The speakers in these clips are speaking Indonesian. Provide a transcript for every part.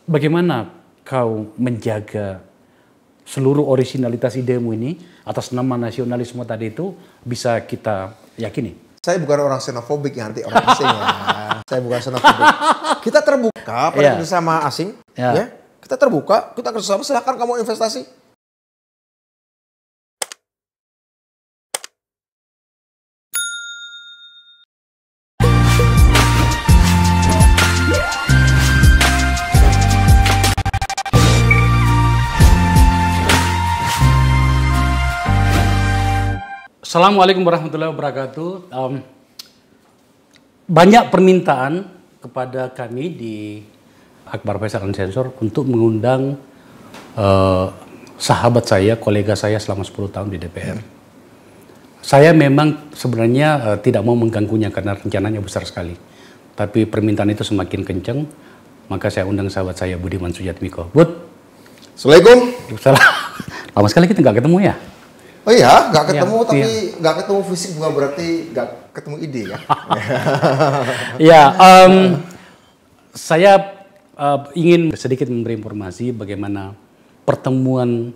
bagaimana kau menjaga seluruh originalitas idemu ini atas nama nasionalisme tadi itu bisa kita yakini? Saya bukan orang xenofobik yang nanti orang asing ya. Saya bukan xenofobik. Kita terbuka pada kerjasama asing. Ya. Kita terbuka, kita kerjasama, silahkan kamu investasi. Assalamualaikum warahmatullahi wabarakatuh. Banyak permintaan kepada kami di Akbar Faisal Unsensor untuk mengundang sahabat saya, kolega saya selama 10 tahun di DPR. Saya memang sebenarnya tidak mau mengganggunya karena rencananya besar sekali. Tapi permintaan itu semakin kencang, maka saya undang sahabat saya Budiman Sujatmiko. Bud. Assalamualaikum. Lama sekali kita nggak ketemu ya? Oh iya, nggak ketemu, tapi nggak ketemu fisik bukan berarti nggak ketemu ide ya. Ya, saya ingin sedikit memberi informasi bagaimana pertemuan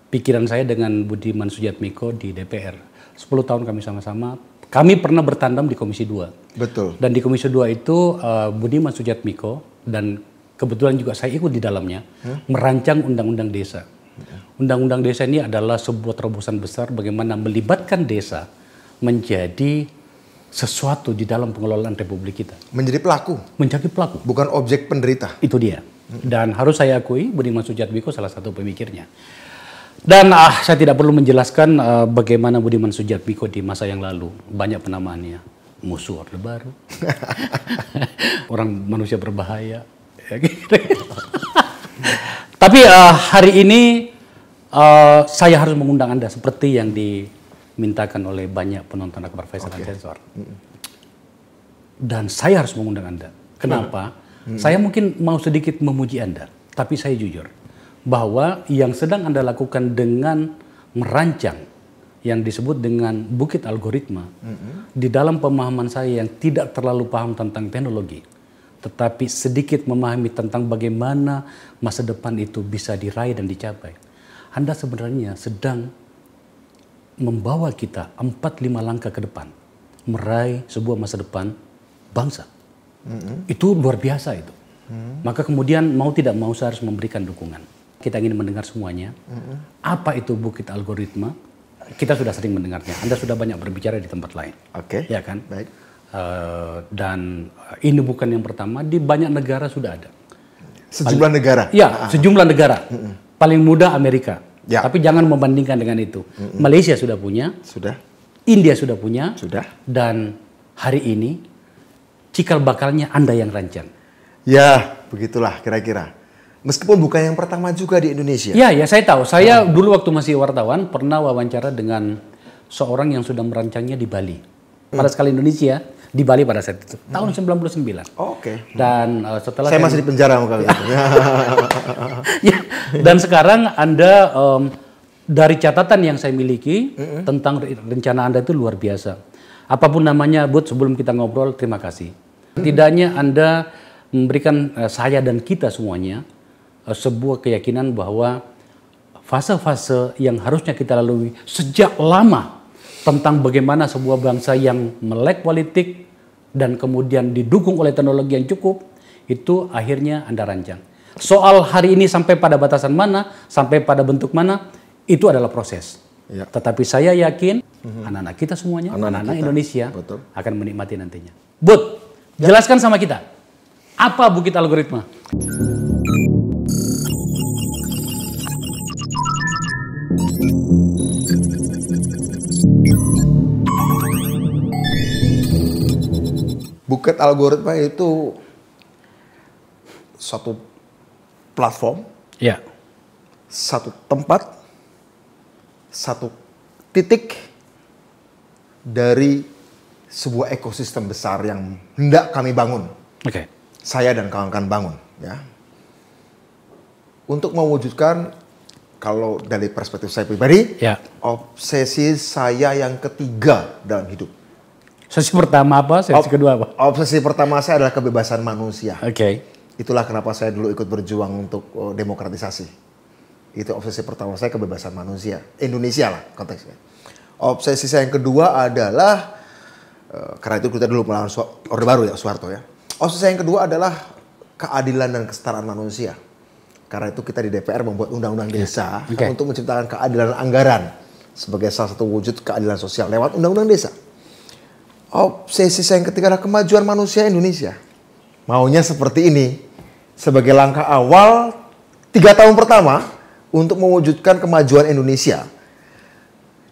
pikiran saya dengan Budiman Sujatmiko di DPR. 10 tahun kami sama-sama, kami pernah bertandem di Komisi 2. Betul. Dan di Komisi 2 itu Budiman Sujatmiko dan kebetulan juga saya ikut di dalamnya merancang Undang-Undang Desa. Undang-Undang Desa ini adalah sebuah terobosan besar bagaimana melibatkan desa menjadi sesuatu di dalam pengelolaan Republik kita. Menjadi pelaku. Menjadi pelaku. Bukan objek penderita. Itu dia. Dan harus saya akui Budiman Sujatmiko salah satu pemikirnya. Dan saya tidak perlu menjelaskan bagaimana Budiman Sujatmiko di masa yang lalu. Banyak penamaannya. Musuh Orde Baru. Orang manusia berbahaya. Tapi hari ini saya harus mengundang Anda seperti yang dimintakan oleh banyak penonton Akbar Faisal Unsensor. Dan saya harus mengundang Anda. Kenapa? Saya mungkin mau sedikit memuji Anda, tapi saya jujur bahwa yang sedang Anda lakukan dengan merancang yang disebut dengan bukit algoritma di dalam pemahaman saya yang tidak terlalu paham tentang teknologi, tetapi sedikit memahami tentang bagaimana masa depan itu bisa diraih dan dicapai. Anda sebenarnya sedang membawa kita 4-5 langkah ke depan, meraih sebuah masa depan bangsa. Itu luar biasa itu. Maka kemudian mau tidak mau saya harus memberikan dukungan. Kita ingin mendengar semuanya. Apa itu bukit algoritma? Kita sudah sering mendengarnya. Anda sudah banyak berbicara di tempat lain. Oke. Ya kan? Baik. Dan ini bukan yang pertama, di banyak negara sudah ada. Sejumlah negara? Ya, sejumlah negara. Paling mudah Amerika. Ya. Tapi jangan membandingkan dengan itu. Malaysia sudah punya. Sudah. India sudah punya. Sudah. Dan hari ini, cikal bakalnya Anda yang rancang. Ya, begitulah kira-kira. Meskipun bukan yang pertama juga di Indonesia. Ya, saya tahu. Saya dulu waktu masih wartawan, pernah wawancara dengan seorang yang sudah merancangnya di Bali. Pada skala Indonesia, di Bali pada saat itu tahun 99. Oke. Dan setelah saya masih di penjara kalau gitu. Ya, dan sekarang Anda dari catatan yang saya miliki tentang rencana Anda itu luar biasa. Apapun namanya, Bud, sebelum kita ngobrol, terima kasih. Tidaknya Anda memberikan saya dan kita semuanya sebuah keyakinan bahwa fase-fase yang harusnya kita lalui sejak lama tentang bagaimana sebuah bangsa yang melek politik dan kemudian didukung oleh teknologi yang cukup, itu akhirnya Anda rancang. Soal hari ini sampai pada batasan mana, sampai pada bentuk mana, itu adalah proses. Ya. Tetapi saya yakin anak-anak kita semuanya, anak-anak Indonesia akan menikmati nantinya. Bud, jelaskan sama kita, apa bukit algoritma? Bukit algoritma itu satu platform, ya, satu tempat, satu titik dari sebuah ekosistem besar yang hendak kami bangun. Oke. Saya dan kawan-kawan bangun, ya. Untuk mewujudkan, kalau dari perspektif saya pribadi, ya, obsesi saya yang ketiga dalam hidup. Obsesi pertama apa? Obsesi kedua apa? Obsesi pertama saya adalah kebebasan manusia. Oke. Itulah kenapa saya dulu ikut berjuang untuk demokratisasi. Itu obsesi pertama saya, kebebasan manusia. Indonesia lah konteksnya. Obsesi saya yang kedua adalah, karena itu kita dulu melawan Orde Baru ya, Soeharto ya. Obsesi saya yang kedua adalah keadilan dan kesetaraan manusia. Karena itu kita di DPR membuat undang-undang desa untuk menciptakan keadilan anggaran sebagai salah satu wujud keadilan sosial lewat undang-undang desa. Obsesi saya yang ketiga adalah kemajuan manusia Indonesia. Maunya seperti ini, sebagai langkah awal 3 tahun pertama untuk mewujudkan kemajuan Indonesia.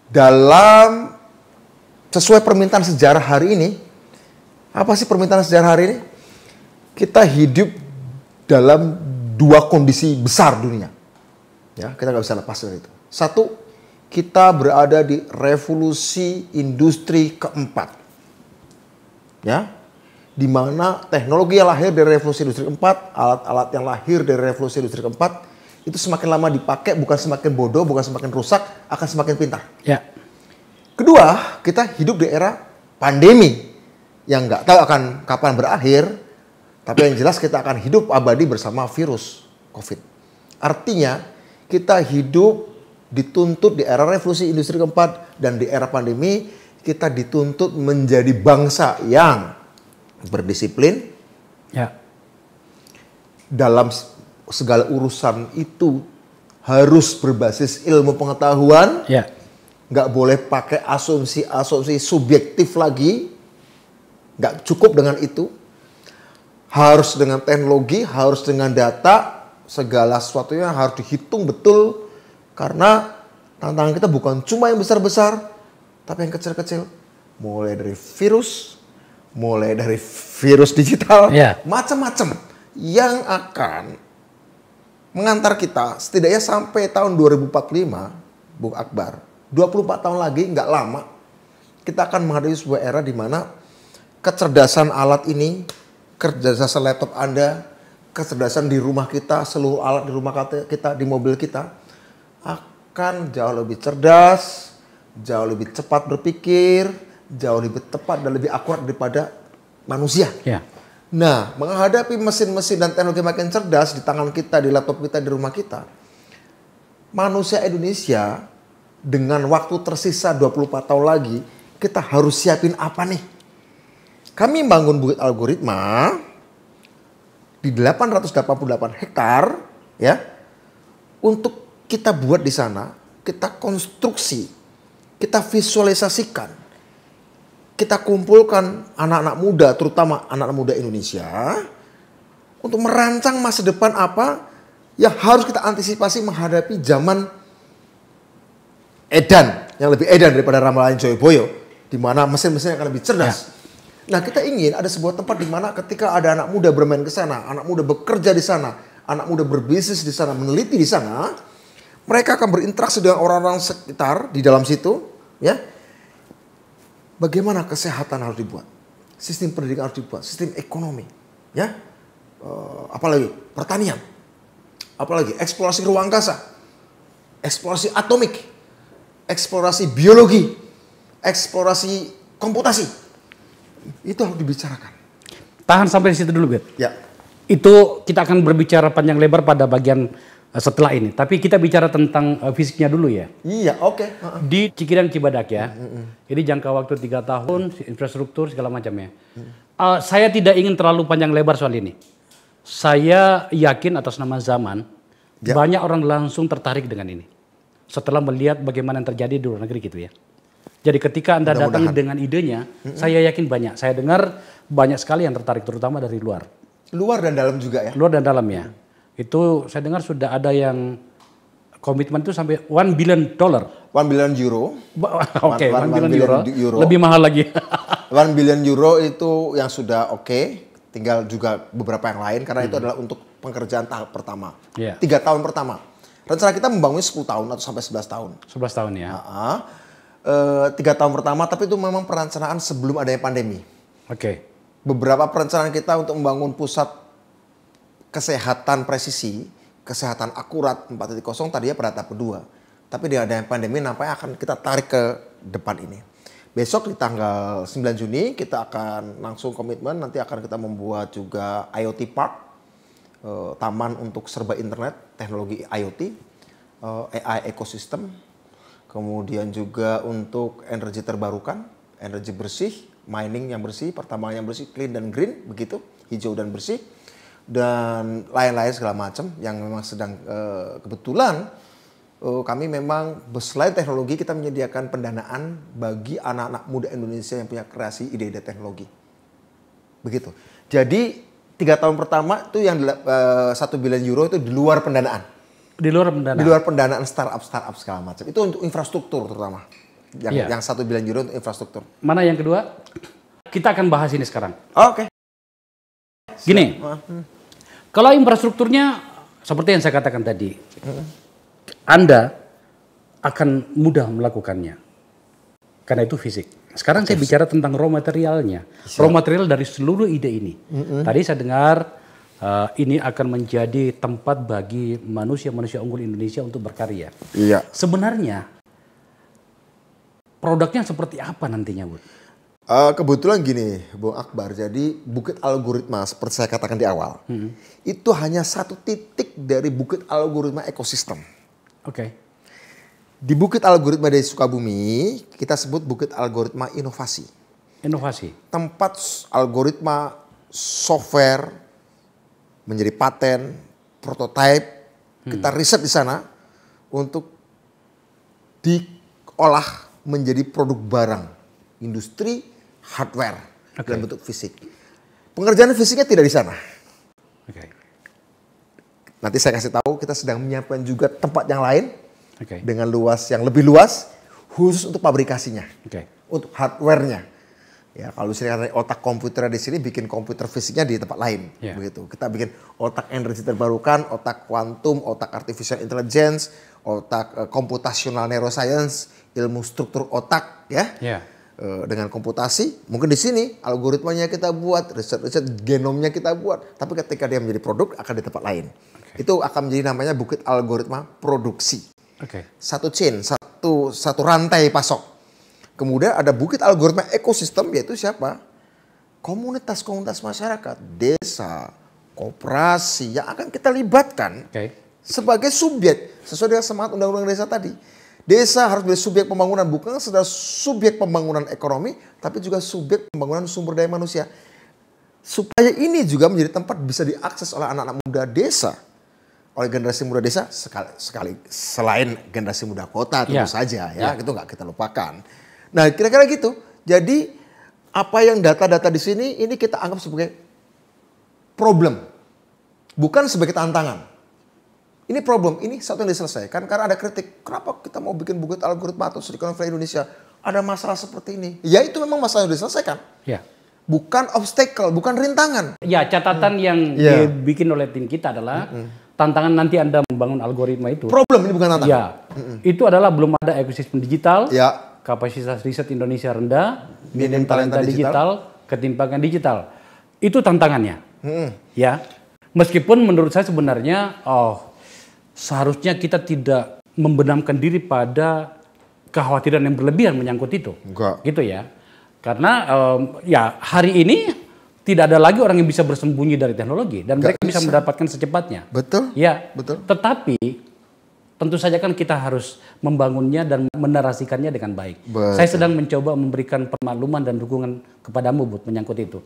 Dalam sesuai permintaan sejarah hari ini, apa sih permintaan sejarah hari ini? Kita hidup dalam 2 kondisi besar dunia. Ya, kita nggak bisa lepas dari itu. 1, kita berada di revolusi industri keempat. Ya, di mana teknologi yang lahir dari revolusi industri keempat, alat-alat yang lahir dari revolusi industri keempat, itu semakin lama dipakai bukan semakin bodoh, bukan semakin rusak, akan semakin pintar. Ya. Kedua, kita hidup di era pandemi yang nggak tahu akan kapan berakhir, tapi yang jelas kita akan hidup abadi bersama virus COVID. Artinya, kita hidup dituntut di era revolusi industri keempat dan di era pandemi, kita dituntut menjadi bangsa yang berdisiplin, ya, dalam segala urusan itu harus berbasis ilmu pengetahuan, ya, nggak boleh pakai asumsi-asumsi subjektif lagi, nggak cukup dengan itu, harus dengan teknologi, harus dengan data, segala sesuatunya harus dihitung betul, karena tantangan kita bukan cuma yang besar-besar, tapi yang kecil-kecil, mulai dari virus digital, macam-macam yang akan mengantar kita setidaknya sampai tahun 2045, Bung Akbar. 24 tahun lagi, nggak lama, kita akan menghadapi sebuah era di mana kecerdasan alat ini, kecerdasan laptop Anda, kecerdasan di rumah kita, seluruh alat di rumah kita, di mobil kita, akan jauh lebih cerdas, jauh lebih cepat berpikir, jauh lebih tepat dan lebih akurat daripada manusia. Ya. Nah, menghadapi mesin-mesin dan teknologi makin cerdas di tangan kita, di laptop kita, di rumah kita, manusia Indonesia dengan waktu tersisa 24 tahun lagi, kita harus siapin apa nih? Kami bangun bukit algoritma di 888 hektar, ya, untuk kita buat di sana, kita konstruksi, kita visualisasikan, kita kumpulkan anak-anak muda, terutama anak-anak muda Indonesia, untuk merancang masa depan apa yang harus kita antisipasi menghadapi zaman edan, yang lebih edan daripada ramalan Joyoboyo, di mana mesin-mesin akan lebih cerdas. Nah, kita ingin ada sebuah tempat di mana ketika ada anak muda bermain ke sana, anak muda bekerja di sana, anak muda berbisnis di sana, meneliti di sana, mereka akan berinteraksi dengan orang-orang sekitar di dalam situ, ya. Bagaimana kesehatan harus dibuat, sistem pendidikan harus dibuat, sistem ekonomi, ya, apalagi pertanian, apalagi eksplorasi ruang angkasa, eksplorasi atomik, eksplorasi biologi, eksplorasi komputasi, itu harus dibicarakan. Tahan sampai di situ dulu, Bet. Ya. Itu kita akan berbicara panjang lebar pada bagian setelah ini. Tapi kita bicara tentang fisiknya dulu ya. Iya, oke. Di Cikidang Cibadak ya. Ini jangka waktu 3 tahun, infrastruktur segala macam ya. Saya tidak ingin terlalu panjang lebar soal ini. Saya yakin atas nama zaman, banyak orang langsung tertarik dengan ini. Setelah melihat bagaimana yang terjadi di luar negeri gitu ya. Jadi ketika Anda datang dengan idenya, saya yakin banyak. Saya dengar banyak sekali yang tertarik, terutama dari luar. Luar dan dalam juga ya? Luar dan dalam ya. Itu saya dengar sudah ada yang komitmen itu sampai $1 billion. 1 billion euro. Oke, 1 billion euro. Lebih mahal lagi. 1 billion euro itu yang sudah oke. Tinggal juga beberapa yang lain karena itu adalah untuk pekerjaan tahap pertama. 3 tahun pertama. Rencana kita membangunnya 10 tahun atau sampai 11 tahun. 11 tahun ya. 3 tahun pertama, tapi itu memang perencanaan sebelum adanya pandemi. Oke. Beberapa perencanaan kita untuk membangun pusat kesehatan presisi, kesehatan akurat 4.0 tadinya pada tahap kedua. Tapi dengan adanya pandemi nampaknya akan kita tarik ke depan ini. Besok di tanggal 9 Juni kita akan langsung komitmen, nanti akan kita membuat juga IoT Park. taman untuk serba internet, teknologi IoT, AI ekosistem, kemudian juga untuk energi terbarukan, energi bersih, mining yang bersih, pertambangan yang bersih, clean dan green, begitu, hijau dan bersih, dan lain-lain segala macam yang memang sedang kebetulan kami memang selain teknologi kita menyediakan pendanaan bagi anak-anak muda Indonesia yang punya kreasi ide-ide teknologi. Begitu. Jadi 3 tahun pertama itu yang 1 billion euro itu di luar pendanaan. Di luar pendanaan. Di luar pendanaan startup segala macam. Itu untuk infrastruktur terutama. Yang 1 billion euro untuk infrastruktur. Mana yang kedua? Kita akan bahas ini sekarang. Oke. Gini. Kalau infrastrukturnya seperti yang saya katakan tadi. Anda akan mudah melakukannya. Karena itu fisik. Sekarang saya bicara tentang raw materialnya. Raw material dari seluruh ide ini. Tadi saya dengar ini akan menjadi tempat bagi manusia-manusia unggul Indonesia untuk berkarya. Iya. Sebenarnya produknya seperti apa nantinya, Bu? Kebetulan gini, Bung Akbar. Jadi Bukit Algoritma seperti saya katakan di awal. Itu hanya satu titik dari Bukit Algoritma ekosistem. Oke. Di Bukit Algoritma dari Sukabumi, kita sebut Bukit Algoritma Inovasi. Inovasi. Tempat algoritma software menjadi paten, prototipe, kita riset di sana untuk diolah menjadi produk barang, industri, hardware dalam bentuk fisik. Pengerjaan fisiknya tidak di sana. Nanti saya kasih tahu kita sedang menyiapkan juga tempat yang lain dengan luas yang lebih luas khusus untuk pabrikasinya, untuk hardwarenya. Ya, kalau misalnya otak komputer di sini bikin komputer fisiknya di tempat lain, begitu. Kita bikin otak energi terbarukan, otak kuantum, otak artificial intelligence, otak computational neuroscience, ilmu struktur otak, ya. Dengan komputasi, mungkin di sini algoritmanya kita buat, riset genomnya kita buat, tapi ketika dia menjadi produk akan di tempat lain. Itu akan menjadi namanya Bukit Algoritma Produksi. Satu chain, satu rantai pasok. Kemudian ada Bukit Algoritma Ekosistem, yaitu siapa? Komunitas-komunitas masyarakat, desa, koperasi yang akan kita libatkan sebagai subjek sesuai dengan semangat Undang-Undang Desa tadi. Desa harus menjadi subjek pembangunan, bukan sekedar subjek pembangunan ekonomi, tapi juga subjek pembangunan sumber daya manusia. Supaya ini juga menjadi tempat bisa diakses oleh anak-anak muda desa, oleh generasi muda desa sekali selain generasi muda kota tentu saja ya, itu nggak kita lupakan. Nah kira-kira gitu. Jadi apa yang data-data di sini ini kita anggap sebagai problem, bukan sebagai tantangan. Ini problem, ini satu yang diselesaikan karena ada kritik. Kenapa kita mau bikin Bukit Algoritma atau Silicon Valley Indonesia? Ada masalah seperti ini. Ya itu memang masalah yang diselesaikan. Bukan obstacle, bukan rintangan. Ya catatan yang dibikin oleh tim kita adalah tantangan nanti Anda membangun algoritma itu. Problem ini bukan tantangan. Ya, itu adalah belum ada ekosistem digital, kapasitas riset Indonesia rendah, minim talenta digital, ketimpangan digital. Itu tantangannya. Ya, meskipun menurut saya sebenarnya, seharusnya kita tidak membenamkan diri pada kekhawatiran yang berlebihan menyangkut itu. Gitu ya. Karena ya hari ini tidak ada lagi orang yang bisa bersembunyi dari teknologi dan mereka bisa mendapatkan secepatnya. Betul. Ya. Betul. Tetapi tentu saja kan kita harus membangunnya dan menarasikannya dengan baik. Saya sedang mencoba memberikan permakluman dan dukungan kepadamu buat menyangkut itu.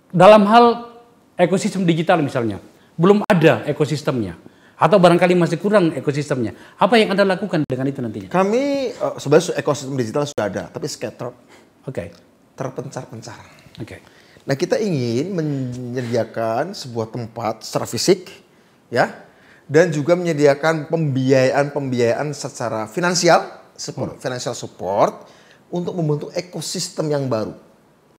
Dalam hal ekosistem digital misalnya, belum ada ekosistemnya. Atau barangkali masih kurang ekosistemnya. Apa yang Anda lakukan dengan itu nantinya? Kami sebenarnya ekosistem digital sudah ada, tapi scattered. Terpencar-pencar. Nah kita ingin menyediakan sebuah tempat secara fisik, ya, dan juga menyediakan pembiayaan secara finansial, financial support untuk membentuk ekosistem yang baru.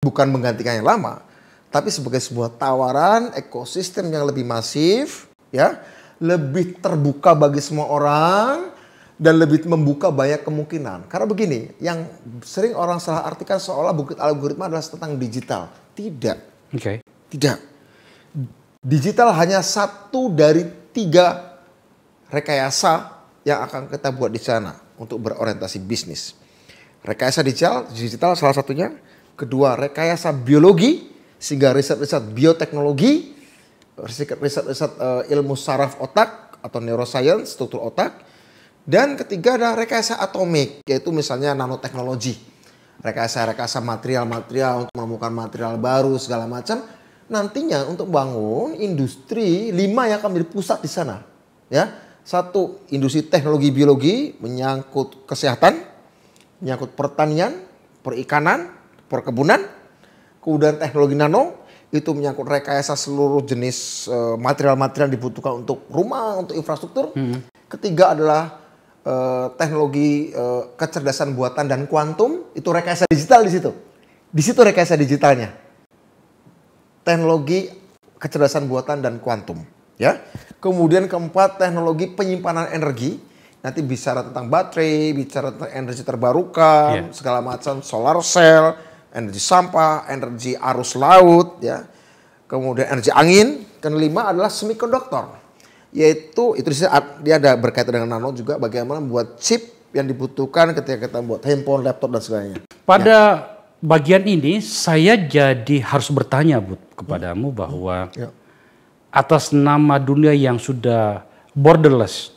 Bukan menggantikan yang lama, tapi sebagai sebuah tawaran ekosistem yang lebih masif, ya, lebih terbuka bagi semua orang. Dan lebih membuka banyak kemungkinan. Karena begini, yang sering orang salah artikan seolah Bukit Algoritma adalah tentang digital. Tidak. Tidak. Digital hanya 1 dari 3 rekayasa yang akan kita buat di sana untuk berorientasi bisnis. Rekayasa digital salah satunya. Kedua, rekayasa biologi, sehingga riset-riset bioteknologi riset-riset ilmu saraf otak atau neuroscience, struktur otak. Dan ketiga adalah rekayasa atomik, yaitu misalnya nanoteknologi. Rekayasa material-material untuk menemukan material baru segala macam. Nantinya untuk bangun industri 5 yang akan menjadi pusat di sana. Ya, 1 industri teknologi biologi menyangkut kesehatan, menyangkut pertanian, perikanan, perkebunan. Kemudian teknologi nano itu menyangkut rekayasa seluruh jenis material-material yang dibutuhkan untuk rumah, untuk infrastruktur. Ketiga adalah teknologi kecerdasan buatan dan kuantum, itu rekayasa digital di situ. Di situ rekayasa digitalnya. Teknologi kecerdasan buatan dan kuantum, ya. Kemudian keempat, teknologi penyimpanan energi. Nanti bicara tentang baterai, bicara tentang energi terbarukan, segala macam, solar cell, energi sampah, energi arus laut, ya. Kemudian energi angin. Kelima adalah semikonduktor, yaitu itu dia ada berkaitan dengan nano juga, bagaimana membuat chip yang dibutuhkan ketika kita membuat handphone, laptop dan sebagainya. Pada bagian ini saya jadi harus bertanya, Bud, kepadamu bahwa atas nama dunia yang sudah borderless,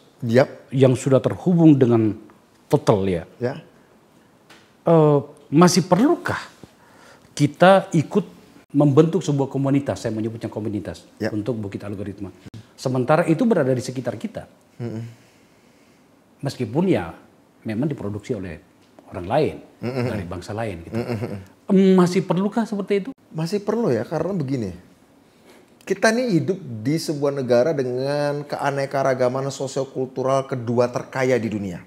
yang sudah terhubung dengan total masih perlukah kita ikut membentuk sebuah komunitas, saya menyebutnya komunitas, untuk Bukit Algoritma. Sementara itu berada di sekitar kita. Meskipun ya memang diproduksi oleh orang lain, dari bangsa lain. Gitu. Masih perlukah seperti itu? Masih perlu ya, karena begini. Kita ini hidup di sebuah negara dengan keanekaragaman sosiokultural kedua terkaya di dunia.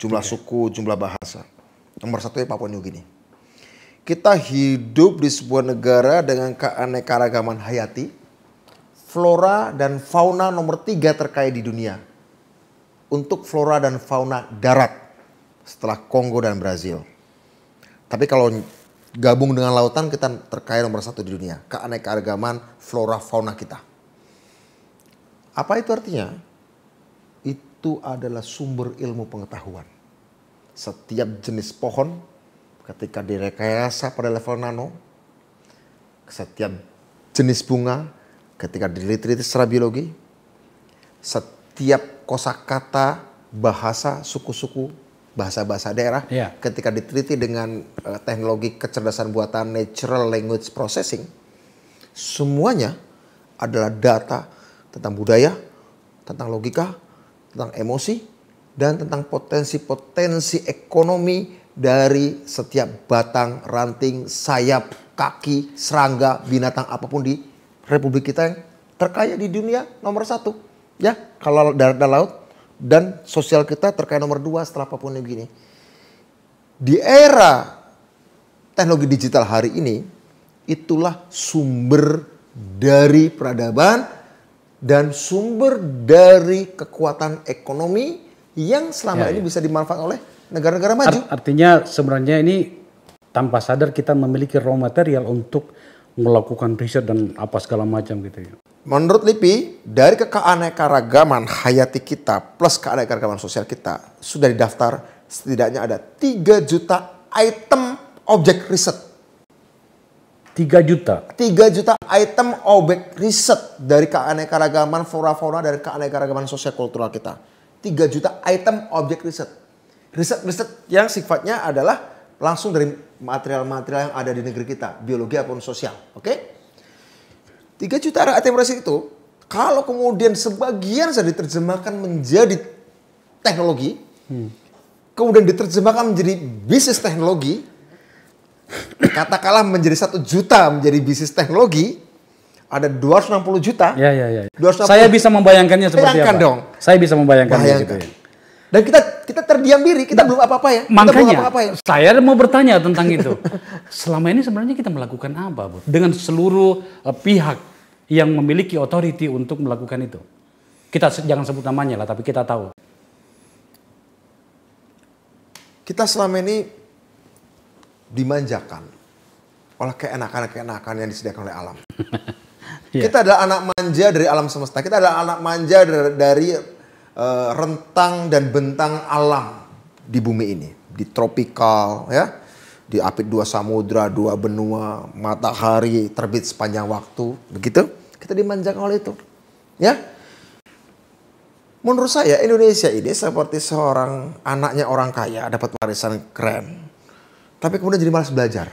Jumlah suku, jumlah bahasa. Nomor 1 Papua New Guinea. Kita hidup di sebuah negara dengan keanekaragaman hayati. Flora dan fauna nomor 3 terkaya di dunia. Untuk flora dan fauna darat. Setelah Kongo dan Brazil. Tapi kalau gabung dengan lautan, kita terkaya nomor 1 di dunia. Keanekaragaman flora fauna kita. Apa itu artinya? Itu adalah sumber ilmu pengetahuan. Setiap jenis pohon ketika direkayasa pada level nano, setiap jenis bunga ketika diteliti secara biologi, setiap kosakata bahasa suku-suku, bahasa-bahasa daerah ketika diteliti dengan teknologi kecerdasan buatan natural language processing, semuanya adalah data tentang budaya, tentang logika, tentang emosi, dan tentang potensi-potensi ekonomi dari setiap batang, ranting, sayap, kaki, serangga, binatang apapun di Republik kita yang terkaya di dunia nomor 1. Ya, kalau darat dan laut. Dan sosial kita terkaya nomor 2 setelah Papua New Guinea. Di era teknologi digital hari ini, itulah sumber dari peradaban dan sumber dari kekuatan ekonomi yang selama ini bisa dimanfaatkan oleh negara-negara maju. Artinya sebenarnya ini tanpa sadar kita memiliki raw material untuk melakukan riset dan apa segala macam gitu ya. Menurut LIPI, dari keanekaragaman hayati kita plus keanekaragaman sosial kita sudah didaftar setidaknya ada 3 juta item objek riset. 3 juta? 3 juta item objek riset dari keanekaragaman flora-fauna dari keanekaragaman sosial kultural kita. 3 juta item objek riset. Riset-riset yang sifatnya adalah langsung dari material-material yang ada di negeri kita, biologi ataupun sosial. Oke? 3 juta item riset itu, kalau kemudian sebagian sudah diterjemahkan menjadi teknologi, kemudian diterjemahkan menjadi bisnis teknologi, katakanlah menjadi 1 juta menjadi bisnis teknologi, ada 260 juta. Ya. 260. Saya bisa membayangkannya seperti apa. Dong. Saya bisa membayangkannya gitu ya. Dan kita terdiam diri, kita belum apa-apa ya. Makanya saya mau bertanya tentang itu. Selama ini sebenarnya kita melakukan apa, Bu? Dengan seluruh pihak yang memiliki otoriti untuk melakukan itu. Kita jangan sebut namanya lah, tapi kita tahu. Kita selama ini dimanjakan oleh keenakan-keenakan yang disediakan oleh alam. Kita adalah anak manja dari alam semesta. Kita adalah anak manja dari rentang dan bentang alam di bumi ini. Di tropikal, ya, di apit 2 samudra, 2 benua, matahari terbit sepanjang waktu. Begitu. Kita kita dimanjakan oleh itu. Ya. Menurut saya Indonesia ini seperti seorang anaknya orang kaya dapat warisan keren. Tapi kemudian jadi malas belajar.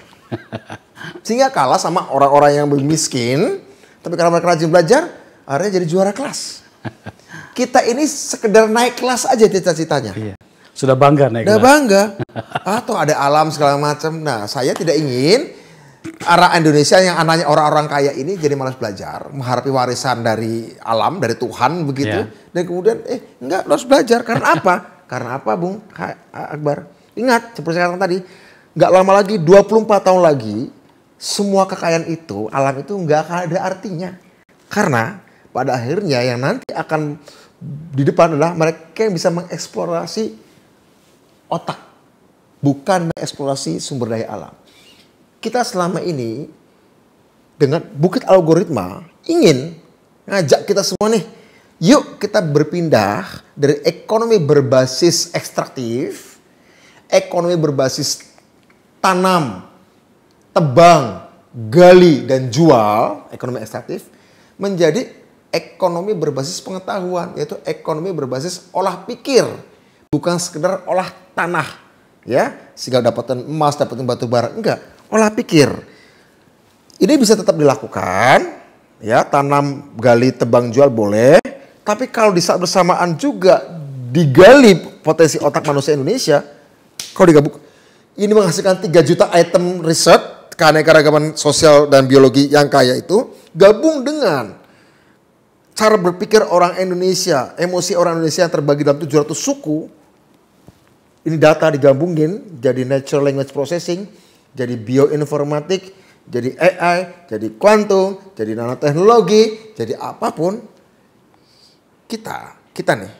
Sehingga kalah sama orang-orang yang miskin. Tapi karena mereka rajin belajar, akhirnya jadi juara kelas. Kita ini sekedar naik kelas aja cita-citanya. Iya. Sudah bangga naik Udah kelas. bangga. Atau ada alam segala macam. Nah, saya tidak ingin arah Indonesia yang anaknya orang-orang kaya ini jadi malas belajar, mengharapkan warisan dari alam, dari Tuhan begitu. Dan kemudian enggak, lo harus belajar. Karena apa? Karena apa, Bung Akbar? Ingat, seperti saya katakan tadi, enggak lama lagi, 24 tahun lagi, semua kekayaan itu, alam itu enggak akan ada artinya. Karena pada akhirnya yang nanti akan di depan adalah mereka yang bisa mengeksplorasi otak, bukan mengeksplorasi sumber daya alam. Kita selama ini dengan bukit algoritma ingin ngajak kita semua nih, yuk kita berpindah dari ekonomi berbasis ekstraktif, ekonomi berbasis tanam, tebang, gali dan jual, ekonomi ekstraktif, menjadi ekonomi berbasis pengetahuan, yaitu ekonomi berbasis olah pikir, bukan sekedar olah tanah, ya, sehingga dapatkan emas, dapatkan batu bara, enggak. Olah pikir. Ini bisa tetap dilakukan, ya, tanam, gali, tebang, jual boleh. Tapi kalau di saat bersamaan juga digali potensi otak manusia Indonesia, kalau digabung, ini menghasilkan 3 juta item riset, keanekaragaman sosial dan biologi yang kaya itu, gabung dengan cara berpikir orang Indonesia, emosi orang Indonesia yang terbagi dalam 700 suku, ini data digabungin jadi natural language processing, jadi bioinformatik, jadi AI, jadi kuantum, jadi nanoteknologi, jadi apapun, kita nih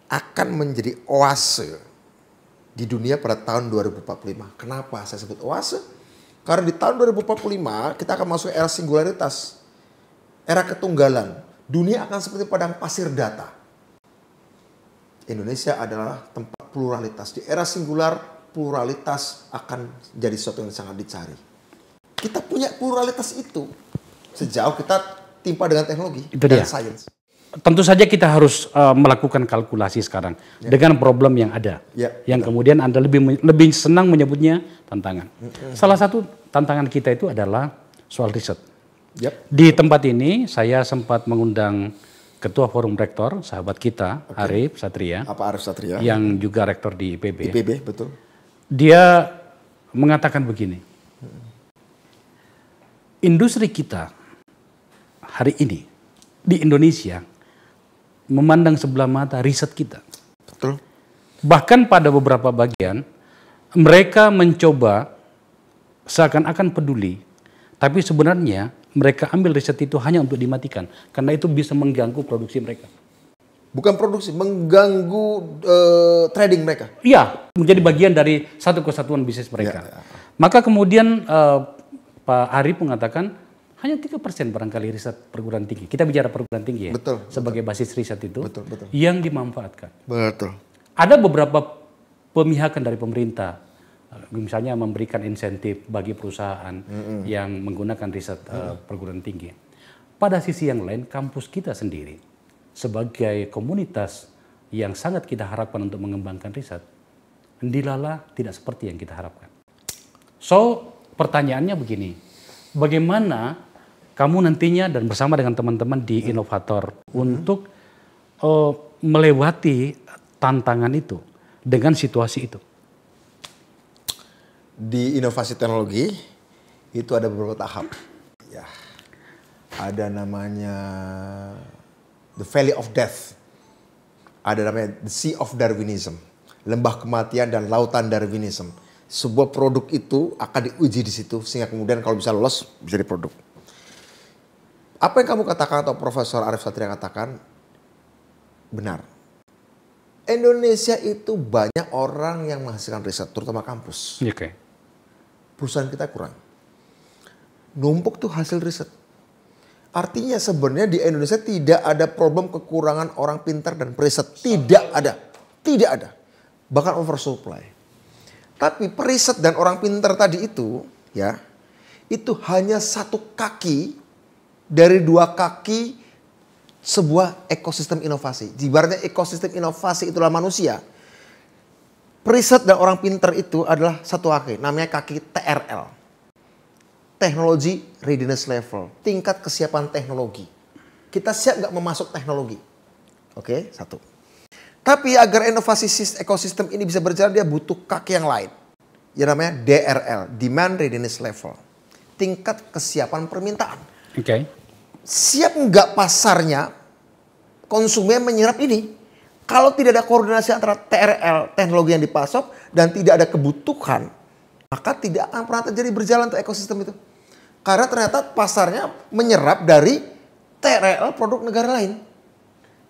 akan menjadi oase di dunia pada tahun 2045. Kenapa saya sebut oase? Karena di tahun 2045 kita akan masuk era singularitas, era ketunggalan. Dunia akan seperti padang pasir data. Indonesia adalah tempat pluralitas. Di era singular, pluralitas akan jadi sesuatu yang sangat dicari. Kita punya pluralitas itu sejauh kita timpa dengan teknologi dan sains. Tentu saja kita harus melakukan kalkulasi sekarang dengan problem yang ada, yang kemudian Anda lebih senang menyebutnya tantangan. Salah satu tantangan kita itu adalah soal riset. Di tempat ini saya sempat mengundang Ketua Forum Rektor, sahabat kita, Arif Satria. Apa Arif Satria? Yang juga rektor di IPB. IPB, betul. Dia mengatakan begini, industri kita hari ini di Indonesia memandang sebelah mata riset kita. Betul. Bahkan pada beberapa bagian mereka mencoba seakan-akan peduli, tapi sebenarnya mereka ambil riset itu hanya untuk dimatikan karena itu bisa mengganggu produksi mereka. Bukan produksi, mengganggu trading mereka. Iya, menjadi bagian dari satu kesatuan bisnis mereka. Maka kemudian Pak Arif mengatakan hanya 3% barangkali riset perguruan tinggi. Kita bicara perguruan tinggi ya. Betul. Sebagai basis riset itu Betul. yang dimanfaatkan. Betul. Ada beberapa pemihakan dari pemerintah, misalnya memberikan insentif bagi perusahaan yang menggunakan riset perguruan tinggi. Pada sisi yang lain, kampus kita sendiri sebagai komunitas yang sangat kita harapkan untuk mengembangkan riset, dilala tidak seperti yang kita harapkan. So, pertanyaannya begini, bagaimana kamu nantinya dan bersama dengan teman-teman di Inovator untuk melewati tantangan itu dengan situasi itu? Di inovasi teknologi itu ada beberapa tahap. Ya, ada namanya The Valley of Death. Ada namanya The Sea of Darwinism. Lembah kematian dan lautan Darwinism. Sebuah produk itu akan diuji di situ sehingga kemudian kalau bisa lolos bisa jadi produk. Apa yang kamu katakan atau Profesor Arif Satria katakan benar. Indonesia itu banyak orang yang menghasilkan riset, terutama kampus. Perusahaan kita kurang. Numpuk tuh hasil riset. Artinya sebenarnya di Indonesia tidak ada problem kekurangan orang pintar dan periset. Tidak ada. Tidak ada. Bahkan oversupply. Tapi periset dan orang pintar tadi itu, ya, itu hanya satu kaki dari dua kaki sebuah ekosistem inovasi. Ibaratnya ekosistem inovasi itulah manusia. Periset dan orang pinter itu adalah satu kaki, namanya kaki TRL. Technology Readiness Level, tingkat kesiapan teknologi. Kita siap nggak memasuk teknologi? Oke, satu. Tapi agar inovasi ekosistem ini bisa berjalan, dia butuh kaki yang lain. Yang namanya DRL, Demand Readiness Level. Tingkat kesiapan permintaan. Oke. Siap nggak pasarnya, konsumen menyerap ini? Kalau tidak ada koordinasi antara TRL, teknologi yang dipasok, dan tidak ada kebutuhan, maka tidak akan pernah terjadi berjalan untuk ekosistem itu. Karena ternyata pasarnya menyerap dari TRL produk negara lain.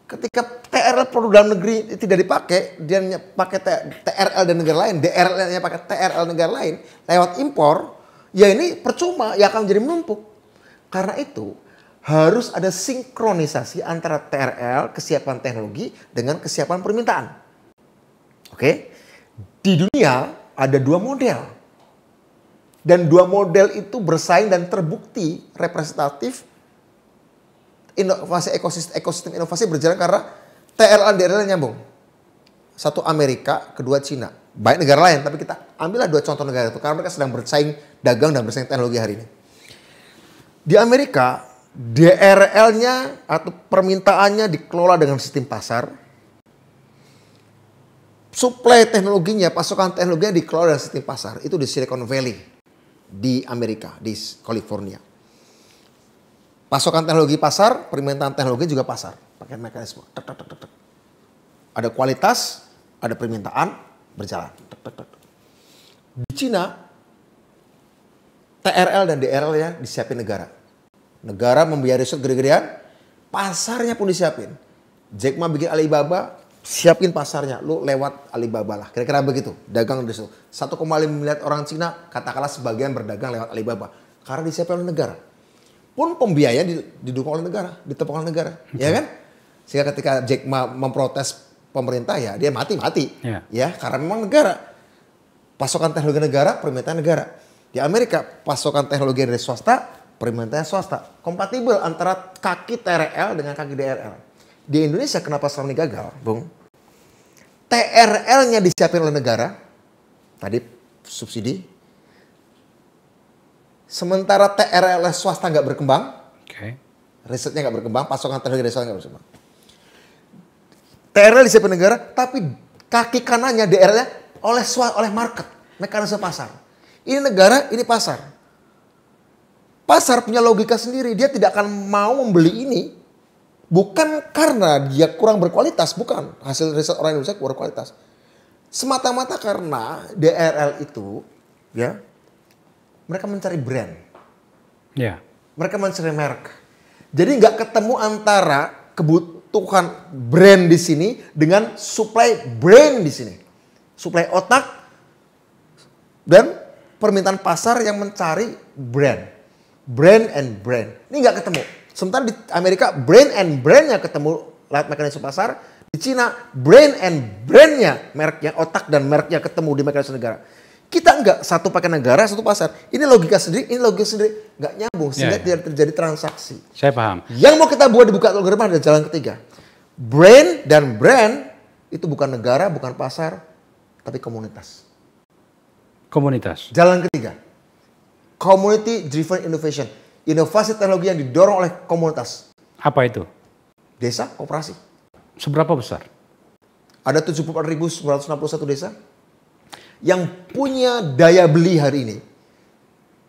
Ketika TRL produk dalam negeri tidak dipakai, dia pakai TRL dan negara lain, DRL-nya pakai TRL negara lain, lewat impor, ya ini percuma, ya akan jadi menumpuk. Karena itu, harus ada sinkronisasi antara TRL, kesiapan teknologi, dengan kesiapan permintaan. Oke? Di dunia ada dua model. Dan dua model itu bersaing dan terbukti representatif inovasi ekosistem inovasi berjalan karena TRL dan DRL nyambung. Satu Amerika, kedua Cina. Baik negara lain, tapi kita ambillah dua contoh negara itu. Karena mereka sedang bersaing dagang dan bersaing teknologi hari ini. Di Amerika, DRL-nya atau permintaannya dikelola dengan sistem pasar. Suplai teknologinya, pasokan teknologinya dikelola dengan sistem pasar. Itu di Silicon Valley di Amerika, di California. Pasokan teknologi pasar, permintaan teknologi juga pasar. Pakai mekanisme. Tek, tek, tek, tek. Ada kualitas, ada permintaan, berjalan. Tek, tek, tek. Di Cina, TRL dan DRL-nya disiapin negara. Negara membiayai riset gede-gedean, pasarnya pun disiapin. Jack Ma bikin Alibaba, siapin pasarnya. Lu lewat Alibaba lah. Kira-kira begitu. Dagang di situ. 1,5 miliar orang Cina, katakanlah sebagian berdagang lewat Alibaba. Karena disiapin oleh negara. Pun pembiayaan didukung oleh negara, ditopang oleh negara. Okay. Ya kan? Sehingga ketika Jack Ma memprotes pemerintah, ya dia mati-mati. Yeah. Ya, karena memang negara. Pasokan teknologi negara, permintaan negara. Di Amerika, pasokan teknologi dari swasta, permintaan swasta. Kompatibel antara kaki TRL dengan kaki DRL. Di Indonesia kenapa selama ini gagal, Bung? TRL-nya disiapin oleh negara. Tadi subsidi. Sementara TRL swasta nggak berkembang. Okay. Risetnya nggak berkembang, pasokan teknologi dari swasta nggak berkembang. TRL disiapin negara, tapi kaki kanannya DRL-nya oleh market. Mekanisme pasar. Ini negara, ini pasar. Pasar punya logika sendiri. Dia tidak akan mau membeli ini. Bukan karena dia kurang berkualitas. Bukan. Hasil riset orang Indonesia kurang berkualitas. Semata-mata karena DRL itu. Ya, mereka mencari brand. Yeah. Mereka mencari merek. Jadi nggak ketemu antara kebutuhan brand di sini dengan supply brand di sini. Supply otak dan permintaan pasar yang mencari brand. Brand and brand. Ini nggak ketemu. Sementara di Amerika brand and brandnya ketemu lewat mekanisme pasar. Di Cina brand and brandnya, mereknya, otak dan mereknya ketemu di mekanisme negara. Kita enggak, satu pakai negara, satu pasar. Ini logika sendiri, ini logika sendiri. Nggak nyambung sehingga tidak terjadi transaksi. Saya paham. Yang mau kita buat dibuka algoritma ada jalan ketiga. Brand dan brand itu bukan negara, bukan pasar, tapi komunitas. Komunitas. Jalan ketiga. Community driven innovation. Inovasi teknologi yang didorong oleh komunitas. Apa itu? Desa, koperasi. Seberapa besar? Ada 74.961 desa yang punya daya beli hari ini.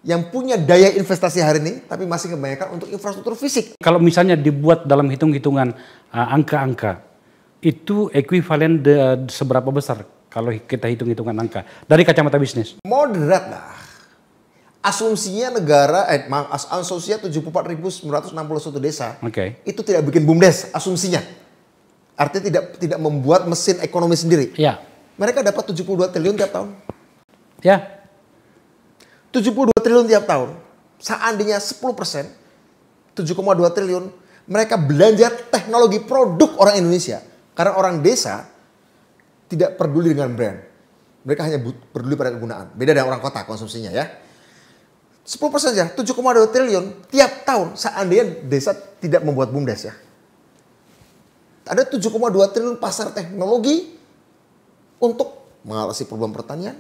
Yang punya daya investasi hari ini, tapi masih kebanyakan untuk infrastruktur fisik. Kalau misalnya dibuat dalam hitung-hitungan angka-angka, itu ekuivalen seberapa besar kalau kita hitung-hitungan angka dari kacamata bisnis? Moderat lah. Asumsinya negara, asumsinya 74.961 desa, itu tidak bikin BUMDes, asumsinya. Artinya tidak membuat mesin ekonomi sendiri. Ya. Mereka dapat 72 triliun tiap tahun. Ya. 72 triliun tiap tahun. Seandainya 10%, 7,2 triliun, mereka belanja teknologi produk orang Indonesia. Karena orang desa tidak peduli dengan brand. Mereka hanya peduli pada kegunaan. Beda dengan orang kota konsumsinya ya. 10% saja, 7,2 triliun tiap tahun seandainya desa tidak membuat BUMDes ya. Ada 7,2 triliun pasar teknologi untuk mengatasi problem pertanian,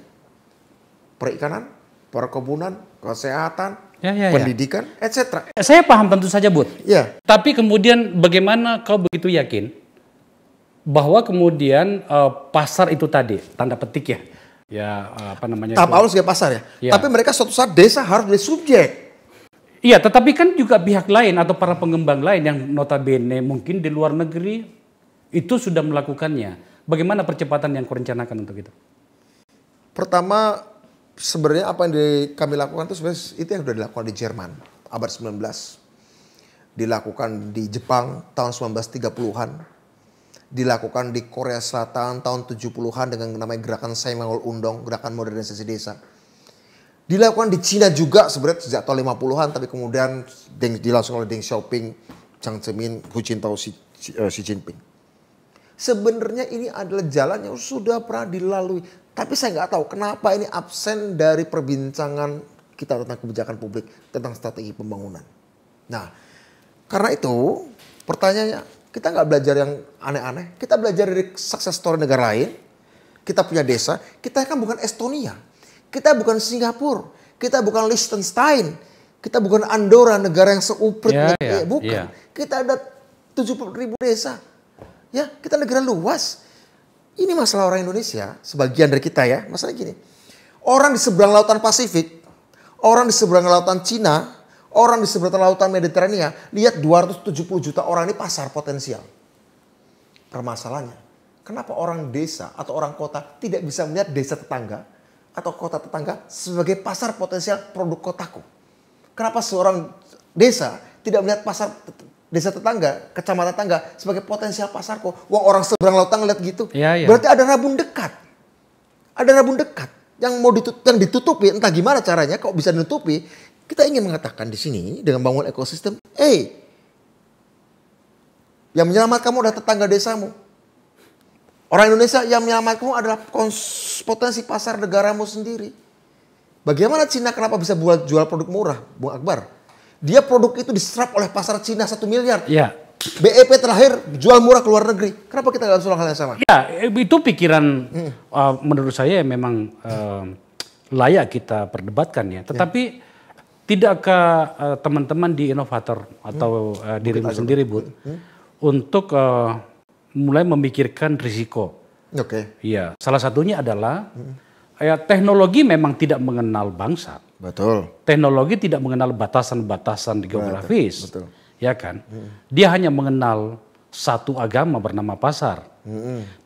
perikanan, perkebunan, kesehatan, pendidikan, etc. Saya paham tentu saja, Bud. Ya. Tapi kemudian bagaimana kau begitu yakin bahwa kemudian pasar itu tadi, tanda petik ya apa namanya? Tahap awal sebagai pasar ya. Tapi mereka suatu saat desa harus jadi subjek. Iya, tetapi kan juga pihak lain atau para pengembang lain yang notabene mungkin di luar negeri itu sudah melakukannya. Bagaimana percepatan yang kau rencanakan untuk itu? Pertama, sebenarnya apa yang kami lakukan itu sebenarnya itu yang sudah dilakukan di Jerman abad 19. Dilakukan di Jepang tahun 1930-an. Dilakukan di Korea Selatan tahun 70-an dengan namanya gerakan Saemangol Undong, gerakan modernisasi desa. Dilakukan di Cina juga sebenarnya sejak tahun 50-an, tapi kemudian dilangsung oleh Deng Xiaoping, Jiang Zemin, Hu Jintao, Xi Jinping. Sebenarnya ini adalah jalan yang sudah pernah dilalui. Tapi saya nggak tahu kenapa ini absen dari perbincangan kita tentang kebijakan publik, tentang strategi pembangunan. Nah, karena itu pertanyaannya, kita nggak belajar yang aneh-aneh. Kita belajar dari sukses story negara lain. Kita punya desa, kita kan bukan Estonia. Kita bukan Singapura, kita bukan Liechtenstein, kita bukan Andorra, negara yang seuprit, bukan. Kita ada 70.000 desa, ya kita negara luas. Ini masalah orang Indonesia, sebagian dari kita ya, masalah gini. Orang di seberang lautan Pasifik, orang di seberang lautan Cina, orang di seberang lautan Mediterania, lihat 270 juta orang ini pasar potensial. Permasalahannya, kenapa orang desa atau orang kota tidak bisa melihat desa tetangga atau kota tetangga sebagai pasar potensial produk kotaku? Kenapa seorang desa tidak melihat pasar desa tetangga, kecamatan tetangga sebagai potensial pasarku? Wah, orang seberang lautan ngeliat gitu. Berarti ada rabun dekat. Ada rabun dekat yang mau ditutupi, entah gimana caranya kok bisa ditutupi. Kita ingin mengatakan di sini dengan bangun ekosistem, yang menyelamatkanmu adalah tetangga desamu. Orang Indonesia yang menyelamatkanmu adalah potensi pasar negaramu sendiri. Bagaimana Cina kenapa bisa jual produk murah, Bung Akbar? Dia produk itu diserap oleh pasar Cina 1 miliar. Ya. BEP terakhir jual murah ke luar negeri. Kenapa kita nggak bisa hal yang sama? Ya, itu pikiran menurut saya memang layak kita perdebatkan ya. Tetapi tidakkah teman-teman di inovator atau dirimu sendiri, Bud, untuk mulai memikirkan risiko? Iya, salah satunya adalah teknologi memang tidak mengenal bangsa. Betul. Teknologi tidak mengenal batasan-batasan geografis. Betul. Ya kan? Dia hanya mengenal satu agama bernama pasar.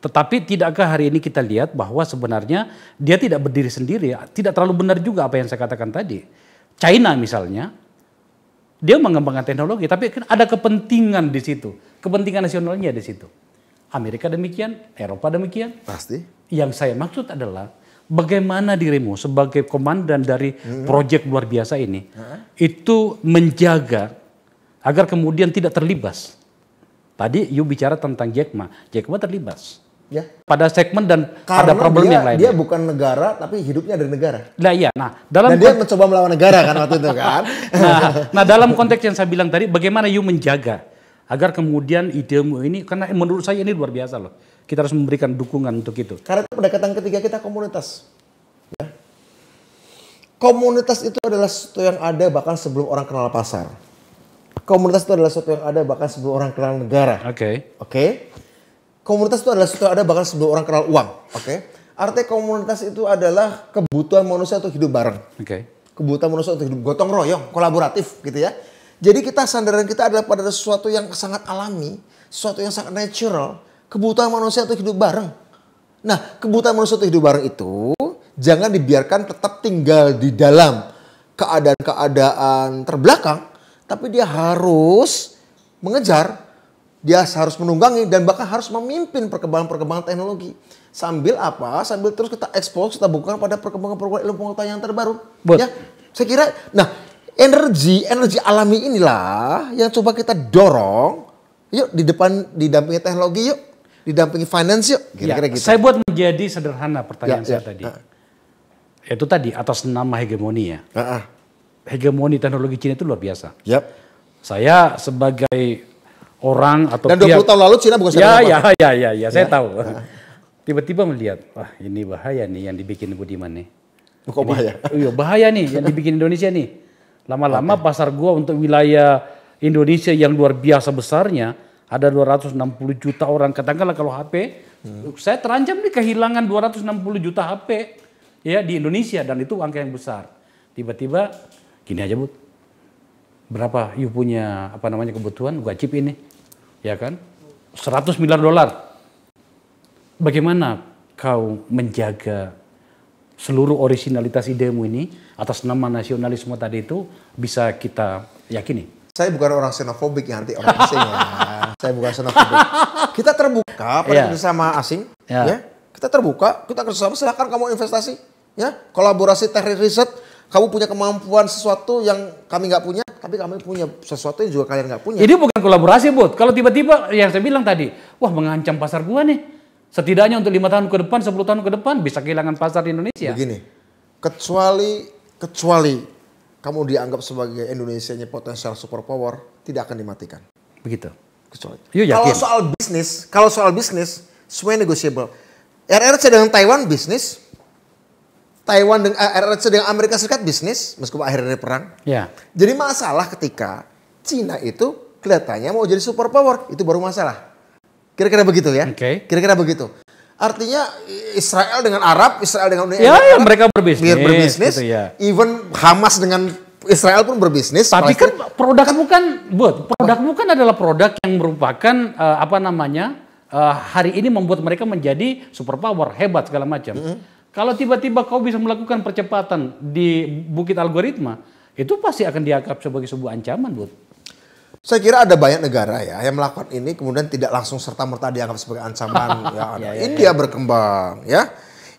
Tetapi tidakkah hari ini kita lihat bahwa sebenarnya dia tidak berdiri sendiri, tidak terlalu benar juga apa yang saya katakan tadi. China misalnya, dia mengembangkan teknologi, tapi ada kepentingan di situ, kepentingan nasionalnya di situ. Amerika demikian, Eropa demikian. Pasti. Yang saya maksud adalah bagaimana dirimu sebagai komandan dari proyek luar biasa ini itu menjaga agar kemudian tidak terlibas. Tadi you bicara tentang Jack Ma terlibas. Ya. Pada segmen dan karena ada problem yang lain. Dia bukan negara tapi hidupnya dari negara. Nah iya, dan dia mencoba melawan negara kan waktu itu kan. Nah dalam konteks yang saya bilang tadi, bagaimana you menjaga agar kemudian idemu ini, karena menurut saya ini luar biasa loh. Kita harus memberikan dukungan untuk itu. Karena pendekatan ketiga kita komunitas. Ya. Komunitas itu adalah sesuatu yang ada bahkan sebelum orang kenal pasar. Komunitas itu adalah sesuatu yang ada bahkan sebelum orang kenal negara. Oke. Komunitas itu adalah sesuatu yang ada bahkan sebelum orang kenal uang. Artinya komunitas itu adalah kebutuhan manusia untuk hidup bareng. Kebutuhan manusia untuk hidup gotong royong, kolaboratif gitu ya. Jadi sandaran kita adalah pada sesuatu yang sangat alami, sesuatu yang sangat natural. Kebutuhan manusia untuk hidup bareng. Nah, kebutuhan manusia untuk hidup bareng itu jangan dibiarkan tetap tinggal di dalam keadaan-keadaan terbelakang, tapi dia harus mengejar, dia harus menunggangi dan bahkan harus memimpin perkembangan-perkembangan teknologi. Sambil apa? Sambil terus kita ekspos, kita bukan pada perkembangan-perkembangan ilmu pengetahuan yang terbaru. Ya, saya kira, nah energi alami inilah yang coba kita dorong. Yuk didampingi teknologi yuk. Didampingi finance yuk, kira-kira gitu. Saya buat menjadi sederhana pertanyaan saya tadi. Itu tadi atas nama hegemoni ya. hegemoni teknologi Cina itu luar biasa. Yap. Saya sebagai orang atau Dan 20 tahun lalu Cina bukan ya, saya tahu. Tiba-tiba melihat, wah ini bahaya nih yang dibikin Budiman nih. Kok bahaya? Iya bahaya nih yang dibikin Indonesia nih. Lama-lama pasar gua untuk wilayah Indonesia yang luar biasa besarnya, ada 260 juta orang. Katakanlah kalau HP, saya terancam nih kehilangan 260 juta HP ya di Indonesia, dan itu angka yang besar. Tiba-tiba gini aja Bu, berapa you punya kebutuhan gua chip ini, ya kan? 100 miliar dolar. Bagaimana kau menjaga seluruh originalitas idemu ini atas nama nasionalisme tadi itu bisa kita yakini? Saya bukan orang xenofobik ya, nanti orang asing ya. Saya bukan xenofobik. Kita terbuka pada kerjasama asing, ya. Kita terbuka, kita kerjasama. Silahkan kamu investasi, ya. Kolaborasi teknik riset. Kamu punya kemampuan sesuatu yang kami nggak punya, tapi kami punya sesuatu yang juga kalian nggak punya. Ini bukan kolaborasi, Bud. Kalau tiba-tiba yang saya bilang tadi, wah mengancam pasar gua nih. Setidaknya untuk 5 tahun ke depan, 10 tahun ke depan bisa kehilangan pasar di Indonesia. Begini, kecuali kamu dianggap sebagai Indonesianya potensial superpower, tidak akan dimatikan. Begitu. Kecuali. Kalau soal bisnis, semuanya negotiable. RRC dengan Taiwan bisnis. Taiwan dengan RRC dengan Amerika Serikat bisnis, meskipun akhirnya perang. Ya. Jadi masalah ketika Cina itu kelihatannya mau jadi superpower, itu baru masalah. Kira-kira begitu ya? Kira-kira begitu. Artinya Israel dengan Arab, Israel dengan Uni Emirat Arab, mereka berbisnis. Gitu ya. Even Hamas dengan Israel pun berbisnis. Tapi kan produkmu kan adalah produk yang merupakan hari ini membuat mereka menjadi superpower, hebat segala macam. Kalau tiba-tiba kau bisa melakukan percepatan di bukit algoritma, itu pasti akan dianggap sebagai sebuah ancaman, Bud. Saya kira ada banyak negara ya yang melakukan ini kemudian tidak langsung serta-merta dianggap sebagai ancaman. India berkembang, ya.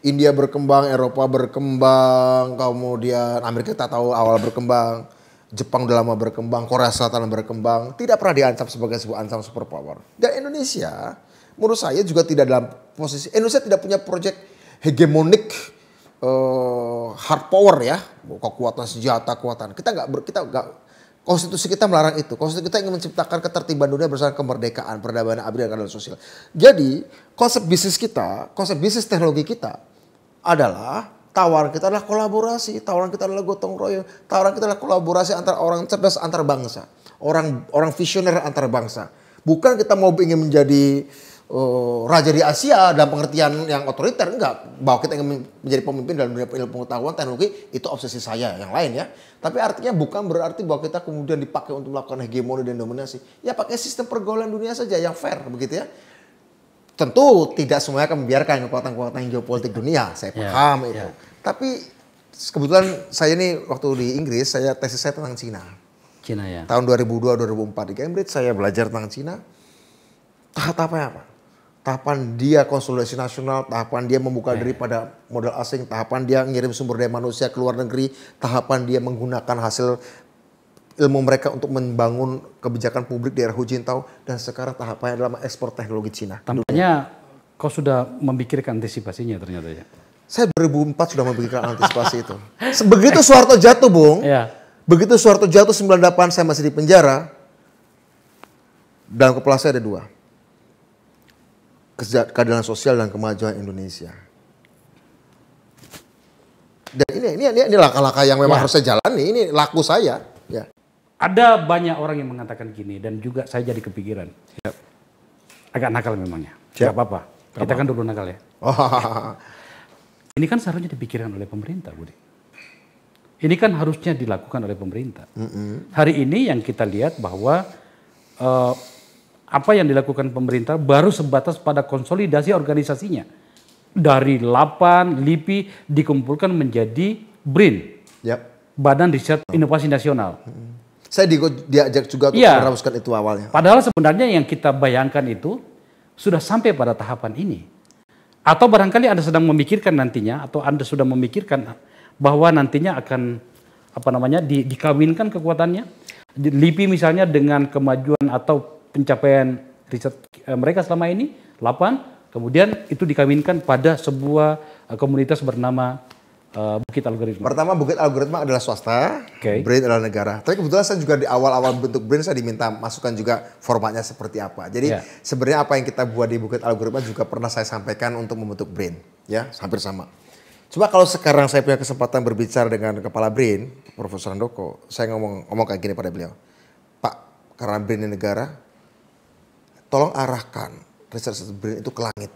India berkembang, Eropa berkembang, kemudian Amerika kita tahu awal berkembang, Jepang udah lama berkembang, Korea Selatan berkembang, tidak pernah diancam sebagai sebuah ancaman superpower. Dan Indonesia, menurut saya juga tidak dalam posisi, Indonesia tidak punya proyek hegemonik hard power ya, kekuatan senjata, kita nggak, konstitusi kita melarang itu. Konstitusi kita ingin menciptakan ketertiban dunia berdasarkan kemerdekaan, peradaban, abadi, dan keadilan sosial. Jadi konsep bisnis kita, konsep bisnis teknologi kita adalah tawaran kita adalah kolaborasi, tawaran kita adalah gotong royong, tawaran kita adalah kolaborasi antara orang cerdas antar bangsa, orang visioner antar bangsa. Bukan kita mau ingin menjadi raja di Asia dalam pengertian yang otoriter, enggak. Bahwa kita ingin menjadi pemimpin dalam dunia ilmu pengetahuan, teknologi, itu obsesi saya, yang lain ya. Tapi artinya bukan berarti bahwa kita kemudian dipakai untuk melakukan hegemoni dan dominasi. Ya pakai sistem pergaulan dunia saja yang fair, begitu ya. Tentu tidak semuanya akan membiarkan kekuatan-kekuatan geopolitik dunia, saya paham itu. Tapi kebetulan saya ini waktu di Inggris, tesis saya tentang Cina. Ya. Tahun 2002-2004 di Cambridge saya belajar tentang Cina. Tahapannya apa? Tahapan dia konsolidasi nasional, tahapan dia membuka diri pada modal asing, tahapan dia ngirim sumber daya manusia ke luar negeri, tahapan dia menggunakan hasil ilmu mereka untuk membangun kebijakan publik di era Hu Jintao, dan sekarang tahapannya adalah ekspor teknologi Cina. Tampaknya kau sudah memikirkan antisipasinya ternyata ya. Saya 2004 sudah memikirkan antisipasi itu. Begitu Soeharto jatuh, Bung. Begitu Soeharto jatuh 98, saya masih di penjara. Dalam kepala saya ada dua. Keadilan sosial dan kemajuan Indonesia. Dan ini langkah-langkah yang memang harus saya jalani. Ini laku saya. Ya. Ada banyak orang yang mengatakan gini, dan juga saya jadi kepikiran. Agak nakal memangnya. Tidak apa-apa. Kita kan dulu nakal ya. Ini kan seharusnya dipikirkan oleh pemerintah, Budi. Ini kan harusnya dilakukan oleh pemerintah. Hari ini yang kita lihat bahwa apa yang dilakukan pemerintah baru sebatas pada konsolidasi organisasinya. Dari 8 LIPI dikumpulkan menjadi BRIN. Badan Riset Inovasi Nasional. Saya diajak juga untuk meneruskan itu awalnya. Padahal sebenarnya yang kita bayangkan itu sudah sampai pada tahapan ini. Atau barangkali Anda sedang memikirkan nantinya, atau Anda sudah memikirkan bahwa nantinya akan dikawinkan kekuatannya. LIPI misalnya dengan kemajuan atau pencapaian riset mereka selama ini 8, kemudian itu dikawinkan pada sebuah komunitas bernama Bukit Algoritma? Pertama, Bukit Algoritma adalah swasta, Oke. BRAIN adalah negara. Tapi kebetulan saya juga di awal-awal bentuk BRAIN saya diminta masukan juga formatnya seperti apa. Jadi Ya. sebenarnya apa yang kita buat di Bukit Algoritma juga pernah saya sampaikan untuk membentuk BRAIN. Ya, hampir sama. Coba kalau sekarang saya punya kesempatan berbicara dengan kepala BRAIN, Profesor Handoko, saya ngomong kayak gini pada beliau. Pak, karena BRAIN ini negara, tolong arahkan research BRAIN itu ke langit.